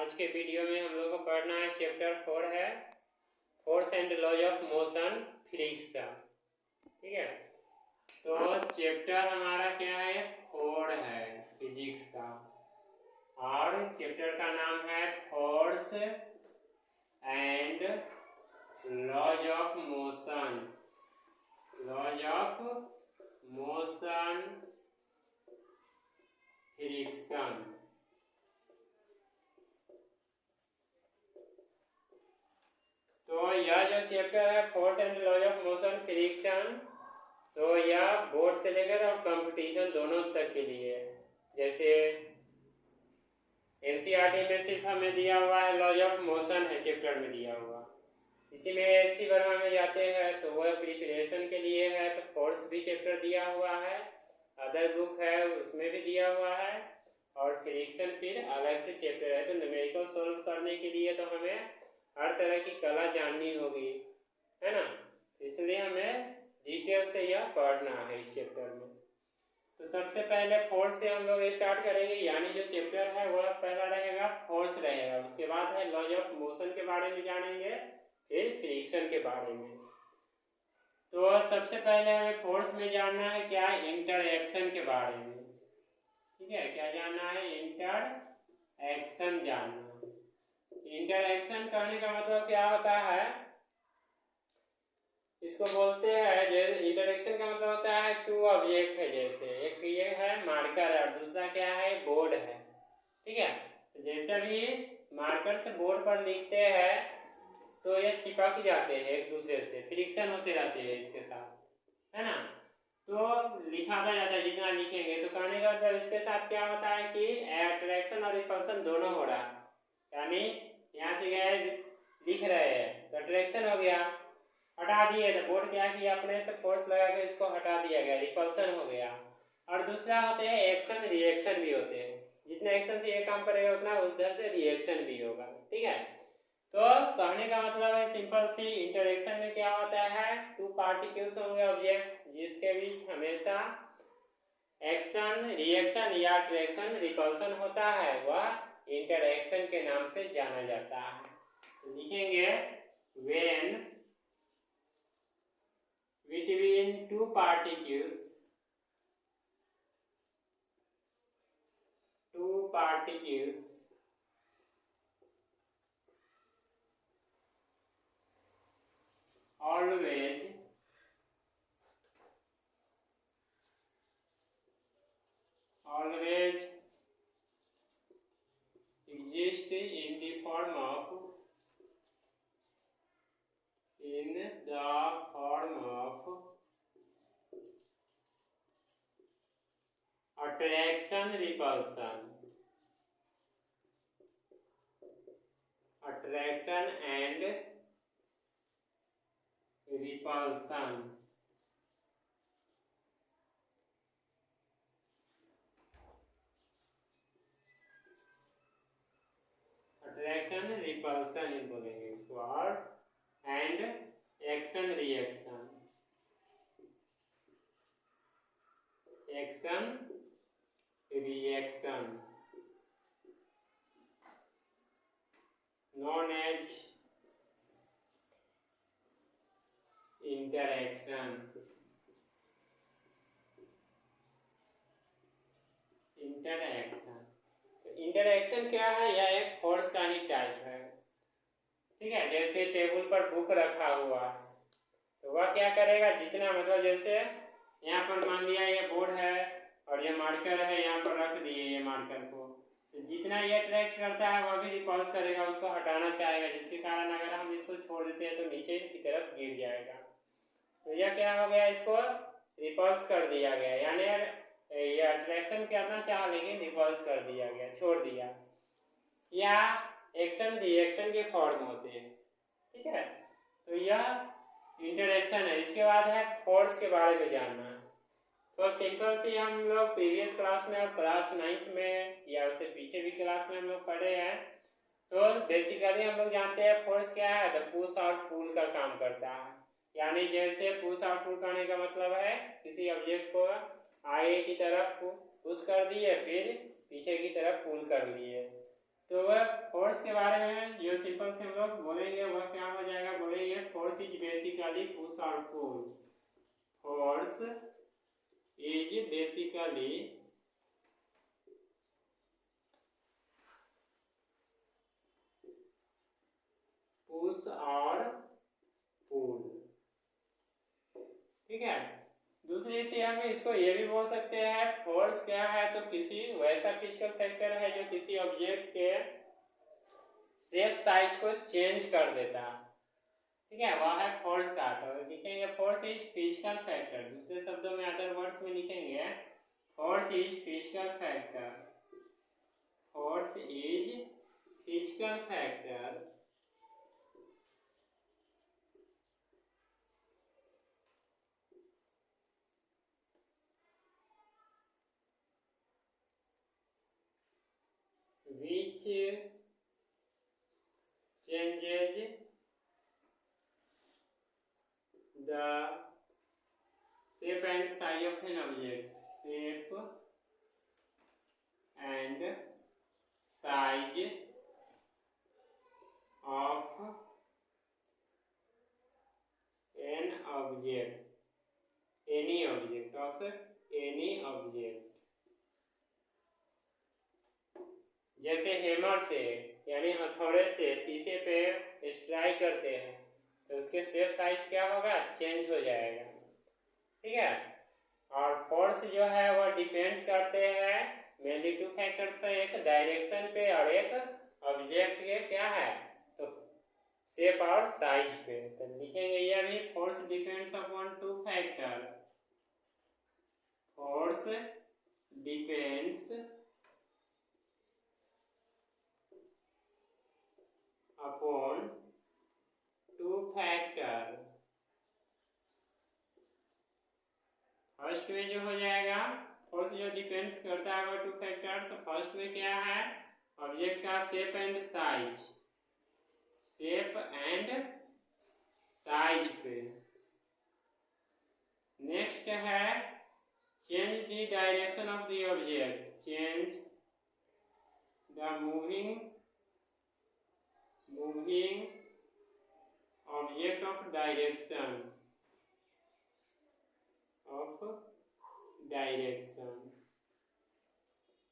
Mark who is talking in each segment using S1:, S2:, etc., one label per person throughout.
S1: आज के वीडियो में हम लोग को पढ़ना है चैप्टर 4 है force and laws of motion friction. ठीक है, तो चैप्टर हमारा क्या है, 4 है फिजिक्स का, और चैप्टर का नाम है force and laws of motion. Laws of motion friction. तो यह जो चैप्टर है force and laws of motion friction, तो यह बोर्ड से लेकर और कंपटीशन दोनों तक के लिए है। जैसे एनसीईआरटी में सिर्फ हमें दिया हुआ है लॉज ऑफ मोशन है चैप्टर में दिया हुआ, इसी में एससी वर्मा में जाते हैं तो वह प्रिपरेशन के लिए है, तो फोर्स भी चैप्टर दिया हुआ है, अदर बुक है उसमें भी दिया हुआ है, और फ्रिक्शन फिर अलग से चैप्टर है। तो न्यूमेरिकल सॉल्व करने के लिए तो हमें हर तरह की कला जाननी होगी, है ना, इसलिए हमें डिटेल से यह पढ़ना है इस चैप्टर में। तो सबसे पहले फोर्स से हम लोग स्टार्ट करेंगे, यानी जो चैप्टर है वह पहला रहेगा फोर्स रहेगा, उसके बाद है लॉज ऑफ मोशन के बारे में जानेंगे, फिर फ्रिक्शन के बारे में। तो सबसे पहले हमें फोर्स में जानना है क्या, इंटरएक्शन के बारे में। ठीक है, क्या जानना है, इंटरएक्शन जानना। इंटरएक्शन करने का मतलब क्या होता है, इसको बोलते हैं, जैसे इंटरएक्शन का मतलब होता है टू ऑब्जेक्ट है, जैसे एक ये है मार्कर और दूसरा क्या है, बोर्ड है। ठीक है, तो जैसे भी मार्कर से बोर्ड पर लिखते हैं तो ये चिपक जाते हैं एक दूसरे से, फ्रिक्शन होते रहते हैं इसके साथ, है ना, तो लिखाता जाता है जितना लिखेंगे। तो कहने का मतलब इसके साथ क्या होता है कि अट्रैक्शन और रिपल्सन दोनों हो रहा है, यानी यहाँ से गए लिख रहे हैं तो अट्रैक्शन हो गया, हटा दिए तो बोर्ड क्या किया, अपने से फोर्स लगा के इसको हटा दिया गया, रिपल्सन हो गया। और दूसरा होते हैं एक्शन रिएक्शन भी होते हैं, जितना एक्शन से ये काम करेगा उतना उधर से रिएक्शन भी होगा। ठीक है, तो कहने का मतलब है सिंपल सी, इंटरेक्शन में क्या होता है, टू पार्टिकल्स होंगे ऑब्जेक्ट्स जिसके बीच हमेशा एक्शन रिएक्शन या अट्रैक्शन रिपल्सन होता है, वह इंटरेक्शन के नाम से जाना जाता है। तो लिखेंगे when between two particles always exist in the form of attraction repulsion, attraction and repulsion। Attraction repulsion बोलेंगे इसको, और and action reaction, action reaction known as interaction। Interaction क्या है, यह एक फोर्स का ही टाइप है। ठीक है, जैसे टेबल पर बुक रखा हुआ है तो वह क्या करेगा, जितना मतलब जैसे यहाँ पर मान लिया ये बोर्ड है और ये मार्कर है, यहाँ पर रख दिए ये मार्कर को, तो जितना ये अट्रैक्ट करता है वह भी रिपल्स करेगा, उसको हटाना चाहेगा, जिसके कारण अगर हम इसको छोड़ देते हैं तो नीचे की तरफ गिर जाएगा। तो यह क्या हो गया, इसको रिपल्स कर दिया गया, यानी ये अट्रैक्शन करना चाह लेकिन रिपल्स कर दिया गया, छोड़ दिया। या एक्शन रिएक्शन के फॉर्म होते हैं। ठीक है, तो यह इंटरेक्शन है। इसके बाद है फोर्स के बारे में जानना है, तो सिंपल सी हम लोग प्रीवियस क्लास में और क्लास 9th में या उससे पीछे भी क्लास में हम लोग पढ़े हैं, तो बेसिकली हम लोग जानते हैं फोर्स क्या है, तो पुश और पुल का काम करता है। यानी जैसे पुश और पुल करने का मतलब है किसी ऑब्जेक्ट को आगे की तरफ पुश कर दिए, फिर पीछे की तरफ पुल कर लिए, तो वह फोर्स के बारे में जो सिंपल से हम लोग बोलेंगे वह क्या हो जाएगा, बोलेंगे फोर्स इज बेसिकली पुश और पुल। फोर्स इज बेसिकली पुश और पुल। ठीक है। दूसरी से हम इसको ये भी बोल सकते हैं, फोर्स क्या है तो किसी वैसा फिजिकल फैक्टर है जो किसी ऑब्जेक्ट के शेप साइज को चेंज कर देता है। ठीक है, वह है फोर्स का। तो लिखेंगे फोर्स इज फिजिकल फैक्टर। दूसरे शब्दों में अदर वर्ड्स में लिखेंगे force is physical factor. Force is physical factor which changes the shape and size of an object. Shape and size of an object. Any object of any object. जैसे hammer से यानी हथौड़े से शीशे पे strike करते हैं तो उसके शेप साइज क्या होगा, चेंज हो जाएगा। ठीक है। और फोर्स जो है वह डिपेंड्स करते हैं मेनली टू फैक्टर्स पे, एक डायरेक्शन पे और एक ऑब्जेक्ट के क्या है तो शेप और साइज पे। तो लिखेंगे ये भी force depends upon two factor. Force depends upon two factor. First में जो हो जाएगा फोर्स जो डिपेंड्स करता है वो टू फैक्टर। तो फर्स्ट में क्या है, ऑब्जेक्ट का shape and size, shape and size पे। नेक्स्ट है change the direction of the object, change the moving object of direction,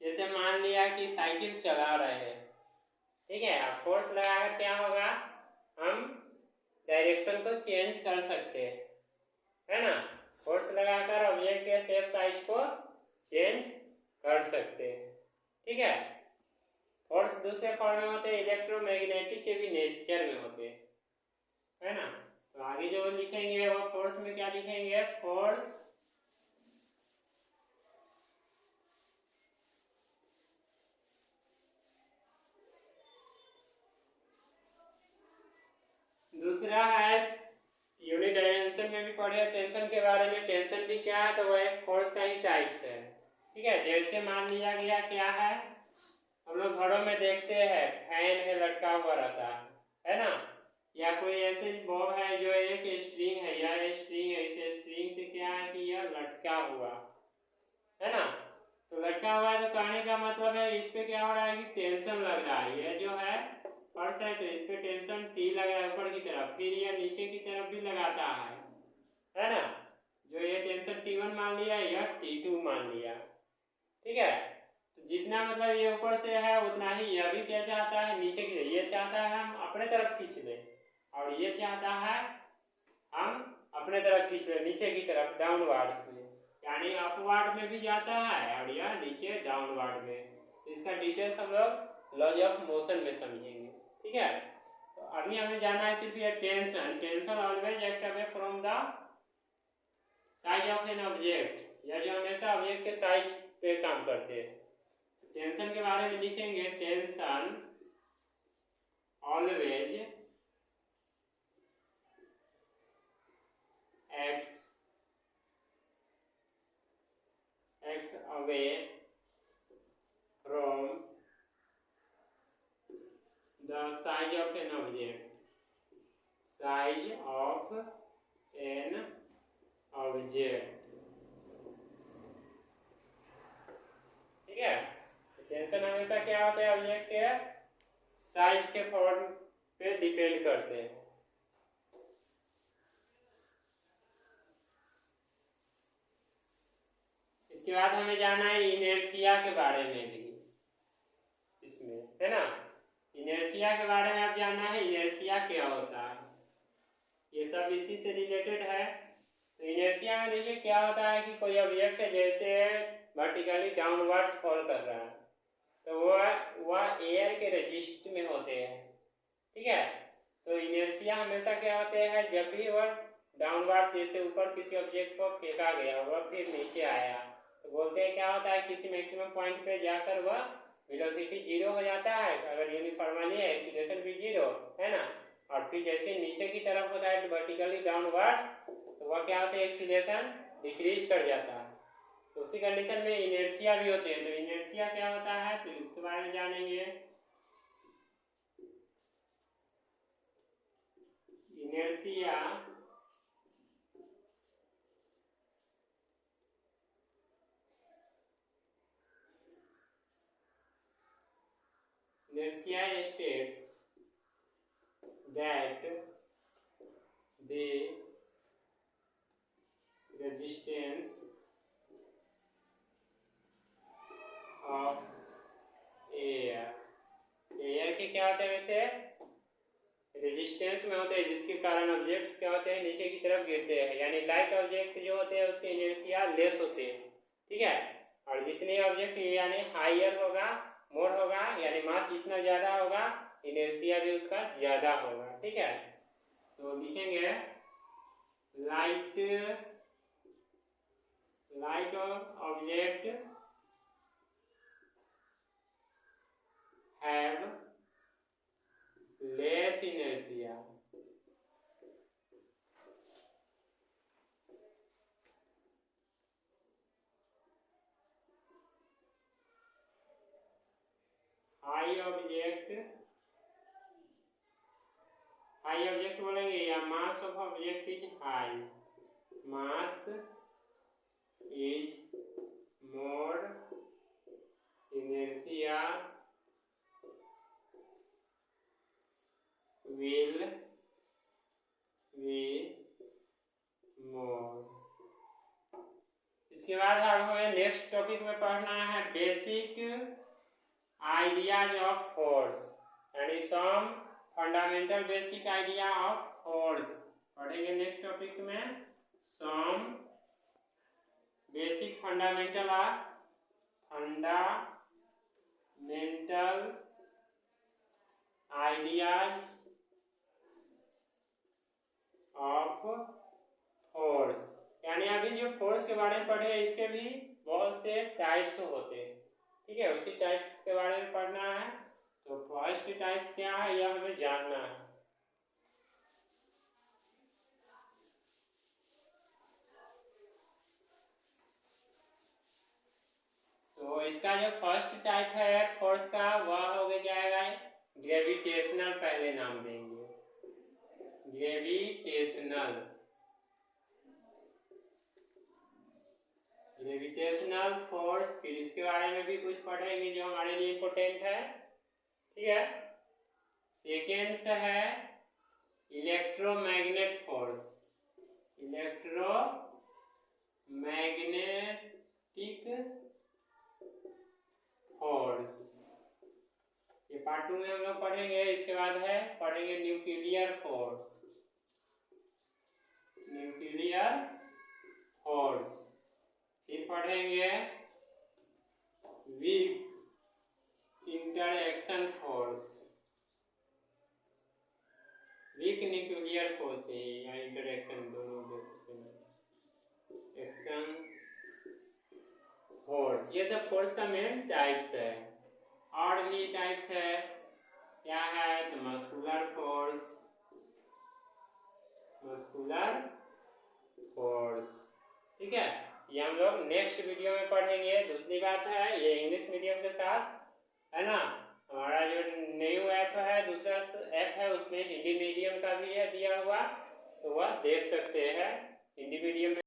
S1: जैसे मान लिया कि साइकिल चला रहे हैं, ठीक है, अब फोर्स लगाकर क्या होगा, हम डायरेक्शन को चेंज कर सकते हैं, है ना। फोर्स लगाकर ऑब्जेक्ट के शेप साइज को चेंज कर सकते हैं। ठीक है। फोर्स दूसरे फॉर्म में होते हैं, इलेक्ट्रोमैग्नेटिक के भी नेचर में होते हैं, है ना। तो आगे जो लिखेंगे वो फोर्स में क्या लिखेंगे, फोर्स दूसरा है यूनिट डायमेंशन में भी पढ़े टेंशन के बारे में। टेंशन भी क्या है तो वह एक फोर्स का ही टाइप्स है। ठीक है। जैसे मान लिया गया क्या है, हम लोग घरों में देखते हैं फैन है लटका हुआ रहता है ना, या कोई ऐसे बॉब है जो एक स्ट्रिंग है या स्ट्रिंग है, इस स्ट्रिंग से क्या है कि यह लटका हुआ है ना। तो लटका हुआ है तो कहने का मतलब है इस पे क्या हो रहा है कि टेंशन लग रहा है। ये जो है फर्श है तो इस पे टेंशन टी लगा है ऊपर की तरफ, फिर यह नीचे की तरफ भी लगाता है ना। जो ये टेंशन T1 मान लिया, यह T2 मान लिया। ठीक है। तो जितना मतलब ये ऊपर से है उतना ही यह भी क्या चाहता है, नीचे की। ये चाहता है हम अपने तरफ खींच लें और ये चाहता है हम अपने तरफ खींच लें, नीचे की तरफ डाउनवर्ड्स में, यानी अपवर्ड में भी जाता है और यह नीचे डाउनवर्ड में। इसका डिटेल्स हम लोग लॉज ऑफ मोशन में समझेंगे। ठीक है। तो अभी हमें जाना है सिर्फ ये tension. Tension always act away from the size of an object, या जो हमेशा ऑब्जेक्ट के साइज पे काम करते हैं। टेंशन के बारे में लिखेंगे tension always acts away from the size of an object, size of an object। ठीक है। टेंशन हमेशा क्या होता है, ऑब्जेक्ट के साइज के फॉर्म पे डिपेंड करते हैं। इसके बाद हमें जाना है इनर्शिया के बारे में भी, इसमें है ना। इनर्शिया के बारे में आप जानना है, इनर्शिया क्या होता है, ये सब इसी से रिलेटेड है। तो इनर्शिया में देखिए क्या होता है कि कोई ऑब्जेक्ट जैसे वर्टिकली डाउनवर्ड्स फॉल कर रहा है तो वह एयर के रेजिस्ट में होते हैं, ठीक है। तो इनर्शिया हमेशा क्या होते हैं, जब भी वह डाउनवर्ड जैसे ऊपर किसी ऑब्जेक्ट को फेंका गया वह फिर नीचे आया तो बोलते हैं क्या होता है, किसी मैक्सिमम पॉइंट पे जाकर वह वेलोसिटी जीरो हो जाता है, अगर यूनिफॉर्मली है एक्सीलरेशन भी जीरो है ना। और फिर जैसे नीचे की तरफ होता है वर्टिकली डाउनवर्ड तो वह क्या होता है, एक्सीलरेशन डिक्रीज कर जाता है। तो उसी कंडीशन में इनर्शिया भी होते हैं। तो इनर्शिया क्या होता है तो इसके बारे में जानेंगे। Inertia states that the resistance of air के क्या होते हैं, वैसे रेजिस्टेंस में होते हैं जिसके कारण ऑब्जेक्ट्स क्या होते हैं, नीचे की तरफ गिरते हैं। यानी लाइट ऑब्जेक्ट जो होते हैं उसके इनर्शिया लेस होते हैं, ठीक है। और जितने ऑब्जेक्ट यानी हायर होगा मोर होगा, यानी मास जितना ज़्यादा होगा इनर्शिया भी उसका ज़्यादा होगा, ठीक है। तो लिखेंगे light object have less inertia, high object बोलेंगे या mass of object is high, mass is more, inertia will be more। इसके बाद हमें नेक्स्ट टॉपिक में पढ़ना है बेसिक आइडियाज ऑफ फोर्स, यानी some fundamental basic idea of force पढ़ेंगे नेक्स्ट टॉपिक में। Some basic fundamental ideas of force, यानी अभी जो फोर्स के बारे में पढ़े इसके भी बहुत से टाइप्स होते हैं, ठीक है। उसी टाइप्स के बारे में पढ़ना है। तो फर्स्ट टाइप्स क्या है यह हमें जानना है। तो इसका जो फर्स्ट टाइप है फोर्स का वह हो जाएगा ग्रेविटेशनल, पहले नाम देंगे ग्रेविटेशनल फोर्स। फिर इसके बारे में भी कुछ पढ़ेंगे जो हमारे लिए इम्पोर्टेंट है, ठीक है। सेकेंड है इलेक्ट्रोमैग्नेट फोर्स, फोर्स ये पार्ट 2 में हम लोग पढ़ेंगे। इसके बाद है पढ़ेंगे न्यूक्लियर फोर्स, फिर पढ़ेंगे weak interaction force, weak nuclear force या इंटरएक्शन दोनों दे सकते हैं, एक्शन फोर्स। ये सब फोर्स का मेन टाइप्स है। और भी टाइप्स है, क्या है तो मस्कुलर फोर्स, ठीक है। ये हम लोग नेक्स्ट वीडियो में पढ़ेंगे। दूसरी बात है ये इंग्लिश मीडियम के साथ है ना, हमारा जो न्यू ऐप है, दूसरा ऐप है उसमें हिंदी मीडियम का भी है दिया हुआ, तो वह देख सकते हैं। हिंदी मीडियम